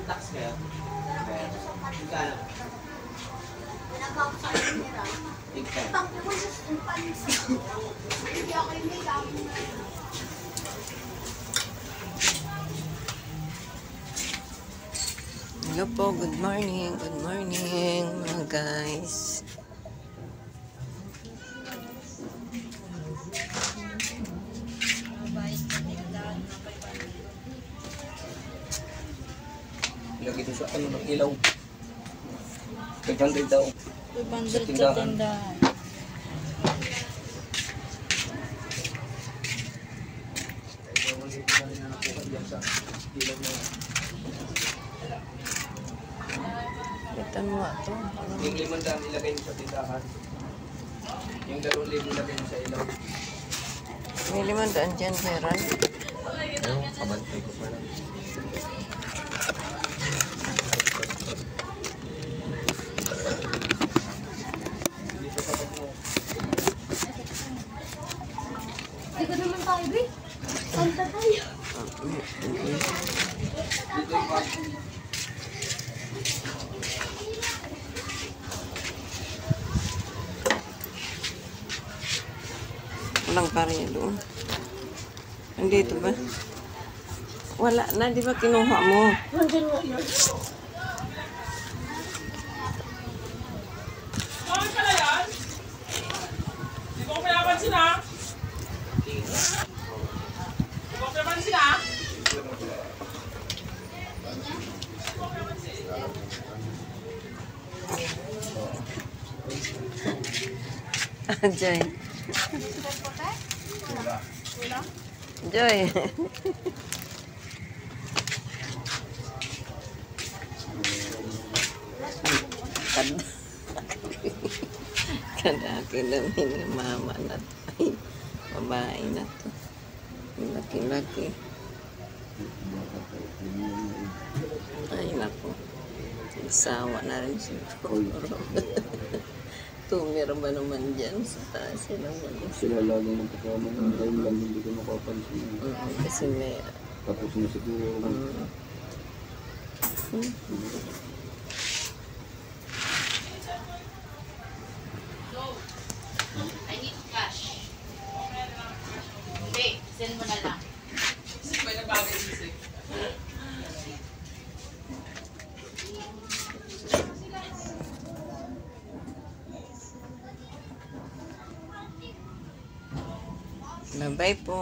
tax kayo? Kano? Hello po, good morning mga guys. Ilagay ito sa ano ng ilaw. 500 daw. 500 sa tindahan. Itan mo ito. Yung 500 ilagay mo sa tindahan. Yung 2,000 ilagay mo sa ilaw. May 500 dyan, Ferran. Ano? Kabantay ko pa lang. Dito naman tayo, Bi. Santa tayo. Dito yung bag. Walang pariya doon. Andito ba? Wala na, di ba kinuha mo? Nandiyan nga yun. Bakit pala yan? Hindi ko pinapansin ha? Hindi ko pinapansin ha? Joy. Joy. Kadaki namin yung mama na to. Ay, babae na to. Laki-laki. Ay, naku. Nagsawa na rin siguro. Tumira ba naman dyan sa taas naman? Sila lalo ng pagkama ng time lang hindi ko makapansin. Kasi may... Tapos na siguro. I need cash. Hindi, send mo na lang. May nabagay isip. Bye-bye po.